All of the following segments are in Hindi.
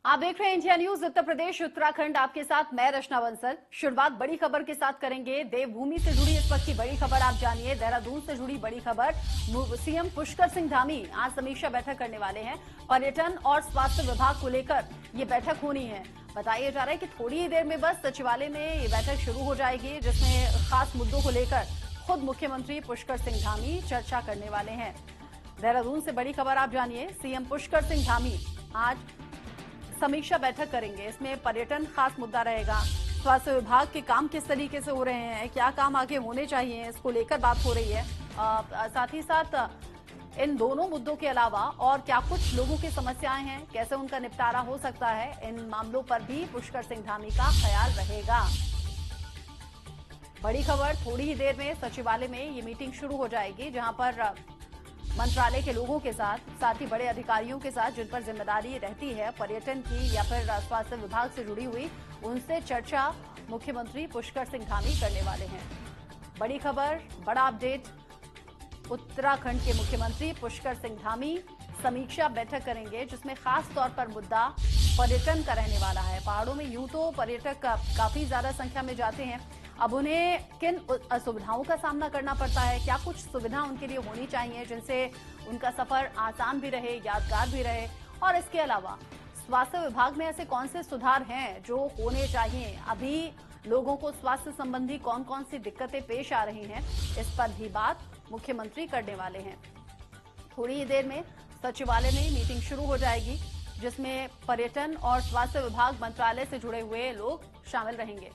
आप देख रहे हैं इंडिया न्यूज उत्तर प्रदेश उत्तराखंड। आपके साथ मैं रचना बंसल। शुरुआत बड़ी खबर के साथ करेंगे। देवभूमि से जुड़ी इस वक्त की बड़ी खबर आप जानिए। देहरादून से जुड़ी बड़ी खबर। सीएम पुष्कर सिंह धामी आज समीक्षा बैठक करने वाले हैं। पर्यटन और स्वास्थ्य विभाग को लेकर ये बैठक होनी है। बताया जा रहा है कि थोड़ी ही देर में बस सचिवालय में ये बैठक शुरू हो जाएगी, जिसमें खास मुद्दों को लेकर खुद मुख्यमंत्री पुष्कर सिंह धामी चर्चा करने वाले हैं। देहरादून से बड़ी खबर आप जानिए। सीएम पुष्कर सिंह धामी आज समीक्षा बैठक करेंगे। इसमें पर्यटन खास मुद्दा रहेगा। स्वास्थ्य विभाग के काम किस तरीके से हो रहे हैं, क्या काम आगे होने चाहिए, इसको लेकर बात हो रही है। साथ ही साथ इन दोनों मुद्दों के अलावा और क्या कुछ लोगों की समस्याएं हैं, कैसे उनका निपटारा हो सकता है, इन मामलों पर भी पुष्कर सिंह धामी का ख्याल रहेगा। बड़ी खबर, थोड़ी ही देर में सचिवालय में ये मीटिंग शुरू हो जाएगी, जहां पर मंत्रालय के लोगों के साथ ही बड़े अधिकारियों के साथ जिन पर जिम्मेदारी रहती है पर्यटन की या फिर स्वास्थ्य विभाग से जुड़ी हुई, उनसे चर्चा मुख्यमंत्री पुष्कर सिंह धामी करने वाले हैं। बड़ी खबर, बड़ा अपडेट। उत्तराखंड के मुख्यमंत्री पुष्कर सिंह धामी समीक्षा बैठक करेंगे, जिसमें खास तौर पर मुद्दा पर्यटन का रहने वाला है। पहाड़ों में यूं तो पर्यटक काफी ज्यादा संख्या में जाते हैं, अब उन्हें किन असुविधाओं का सामना करना पड़ता है, क्या कुछ सुविधा उनके लिए होनी चाहिए जिनसे उनका सफर आसान भी रहे, यादगार भी रहे, और इसके अलावा स्वास्थ्य विभाग में ऐसे कौन से सुधार हैं जो होने चाहिए। अभी लोगों को स्वास्थ्य संबंधी कौन कौन सी दिक्कतें पेश आ रही हैं, इस पर भी बात मुख्यमंत्री करने वाले हैं। थोड़ी ही देर में सचिवालय में मीटिंग शुरू हो जाएगी, जिसमें पर्यटन और स्वास्थ्य विभाग मंत्रालय से जुड़े हुए लोग शामिल रहेंगे।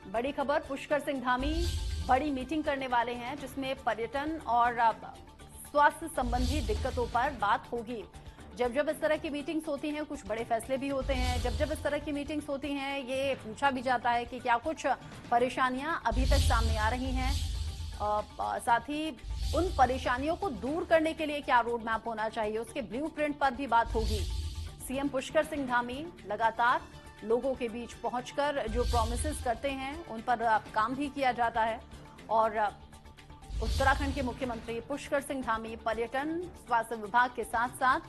बड़ी खबर, पुष्कर सिंह धामी बड़ी मीटिंग करने वाले हैं, जिसमें पर्यटन और स्वास्थ्य संबंधी दिक्कतों पर बात होगी। जब जब इस तरह की मीटिंग्स होती हैं, कुछ बड़े फैसले भी होते हैं। जब जब इस तरह की मीटिंग्स होती हैं, ये पूछा भी जाता है कि क्या कुछ परेशानियां अभी तक सामने आ रही हैं, साथ ही उन परेशानियों को दूर करने के लिए क्या रोड मैप होना चाहिए, उसके ब्लूप्रिंट पर भी बात होगी। सीएम पुष्कर सिंह धामी लगातार लोगों के बीच पहुंचकर जो प्रॉमिसेस करते हैं, उन पर काम भी किया जाता है। और उत्तराखंड के मुख्यमंत्री पुष्कर सिंह धामी पर्यटन स्वास्थ्य विभाग के साथ साथ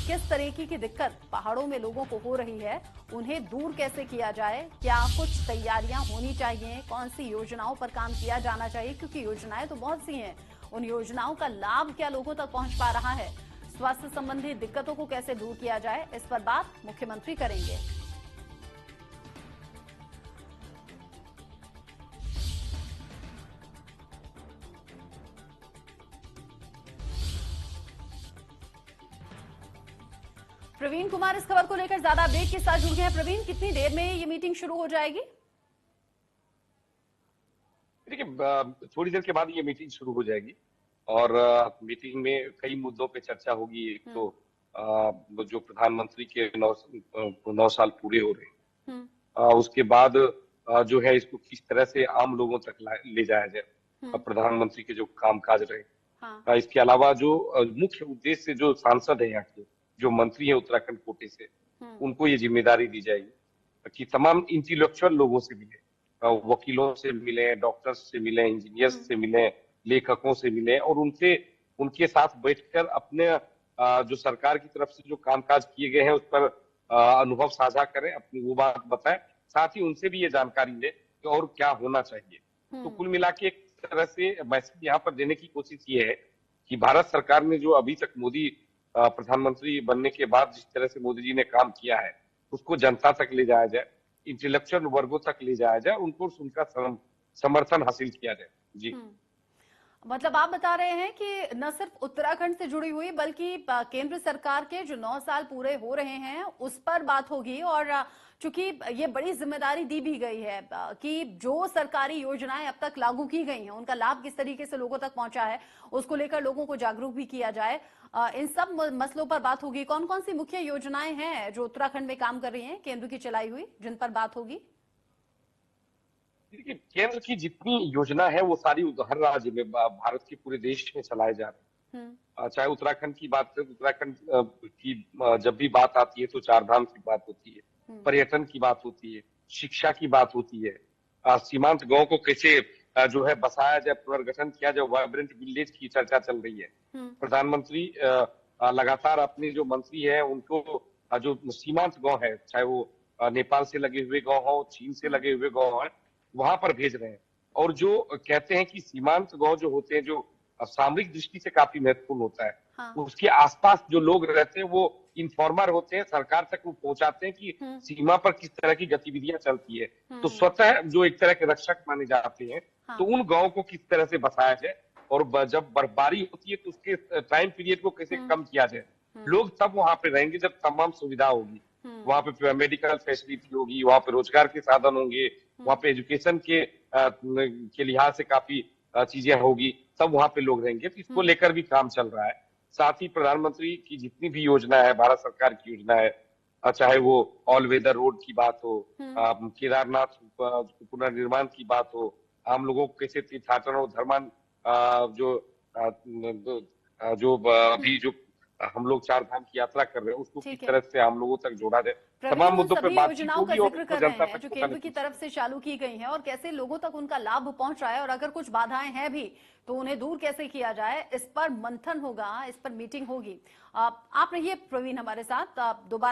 किस तरीके की दिक्कत पहाड़ों में लोगों को हो रही है, उन्हें दूर कैसे किया जाए, क्या कुछ तैयारियां होनी चाहिए, कौन सी योजनाओं पर काम किया जाना चाहिए, क्योंकि योजनाएं तो बहुत सी हैं, उन योजनाओं का लाभ क्या लोगों तक पहुंच पा रहा है, स्वास्थ्य संबंधी दिक्कतों को कैसे दूर किया जाए, इस पर बात मुख्यमंत्री करेंगे। प्रवीण कुमार इस खबर को लेकर ज्यादा अपडेट के साथ जुड़ गए हैं। प्रवीण, कितनी देर में ये मीटिंग शुरू हो जाएगी? देखिए, थोड़ी देर के बाद ये मीटिंग शुरू हो जाएगी और मीटिंग में कई मुद्दों पे चर्चा होगी। एक तो जो प्रधानमंत्री के 9 साल पूरे हो रहे हैं, उसके बाद जो है इसको किस तरह से आम लोगों तक ले जाया जाए, प्रधानमंत्री के जो कामकाज रहे। हाँ। इसके अलावा जो मुख्य उद्देश्य से जो सांसद है यहाँ के, जो मंत्री है उत्तराखंड कोटे से, उनको ये जिम्मेदारी दी जाएगी कि तमाम इंटेलेक्चुअल लोगों से मिले, वकीलों से मिले, डॉक्टर्स से मिले, इंजीनियर्स से मिले, लेखकों से मिले और उनसे उनके साथ बैठकर अपने जो सरकार की तरफ से जो कामकाज किए गए हैं उस पर अनुभव साझा करें, अपनी वो बात बताएं, साथ ही उनसे भी ये जानकारी ले कि और क्या होना चाहिए। तो कुल मिला के एक तरह से मैसेज यहाँ पर देने की कोशिश ये है कि भारत सरकार ने जो अभी तक मोदी प्रधानमंत्री बनने के बाद जिस तरह से मोदी जी ने काम किया है, उसको जनता तक ले जाया जाए, इंटेलेक्चुअल वर्गों तक ले जाया जाए, उनको उनका समर्थन हासिल किया जाए। जी, मतलब आप बता रहे हैं कि न सिर्फ उत्तराखंड से जुड़ी हुई बल्कि केंद्र सरकार के जो 9 साल पूरे हो रहे हैं उस पर बात होगी। और चूंकि ये बड़ी जिम्मेदारी दी भी गई है कि जो सरकारी योजनाएं अब तक लागू की गई हैं उनका लाभ किस तरीके से लोगों तक पहुंचा है, उसको लेकर लोगों को जागरूक भी किया जाए, इन सब मसलों पर बात होगी। कौन कौन सी मुख्य योजनाएं हैं जो उत्तराखंड में काम कर रही हैं, केंद्र की चलाई हुई, जिन पर बात होगी? देखिए, केंद्र की जितनी योजना है वो सारी हर राज्य में, भारत के पूरे देश में चलाए जा रहे हैं। चाहे उत्तराखंड की बात करें, उत्तराखंड की जब भी बात आती है तो चार धाम की बात होती है, पर्यटन की बात होती है, शिक्षा की बात होती है, सीमांत गांव को कैसे जो है बसाया जाए, पुनर्गठन किया जाए, वाइब्रेंट विलेज की चर्चा चल रही है। प्रधानमंत्री लगातार अपने जो मंत्री है उनको जो सीमांत गांव है, चाहे वो नेपाल से लगे हुए गांव हो, चीन से लगे हुए गांव है, वहां पर भेज रहे हैं। और जो कहते हैं कि सीमांत गांव जो होते हैं, जो सामरिक दृष्टि से काफी महत्वपूर्ण होता है, हाँ। उसके आसपास जो लोग रहते हैं वो इन्फॉर्मर होते हैं, सरकार तक वो पहुंचाते हैं कि सीमा पर किस तरह की गतिविधियां चलती है। तो स्वतः जो एक तरह के रक्षक माने जाते हैं, हाँ। तो उन गांवों को किस तरह से बसाया जाए और जब बर्फबारी होती है तो उसके टाइम पीरियड को कैसे कम किया जाए। लोग तब वहां पे रहेंगे जब तमाम सुविधा होगी, वहां पे मेडिकल फैसिलिटी होगी, वहां पे रोजगार के साधन होंगे, वहां पे एजुकेशन के लिहाज से काफी चीजें होगी, तब वहां पे लोग रहेंगे। तो इसको लेकर भी काम चल रहा है। साथ ही प्रधानमंत्री की जितनी भी योजना है, भारत सरकार की योजना है, चाहे वो ऑल वेदर रोड की बात हो, केदारनाथ पुनर्निर्माण की बात हो, आम लोगों को कैसे तीर्थाटन और धर्मान जो अभी जो हम लोग चार धाम की यात्रा कर रहे हैं उसको किस तरह से आम लोगों तक जोड़ा जाए, तमाम प्रवीण, उन मुद्दों पे सभी बातचीत योजनाओं का होगी और जिक्र उसको कर रहे जनता हैं तक जो पहुंचाने केंद्र की की। तरफ से चालू की गई हैं और कैसे लोगों तक उनका लाभ पहुंच रहा है, और अगर कुछ बाधाएं हैं भी तो उन्हें दूर कैसे किया जाए, इस पर मंथन होगा, इस पर मीटिंग होगी। आप रहिए प्रवीण हमारे साथ, आप दोबारा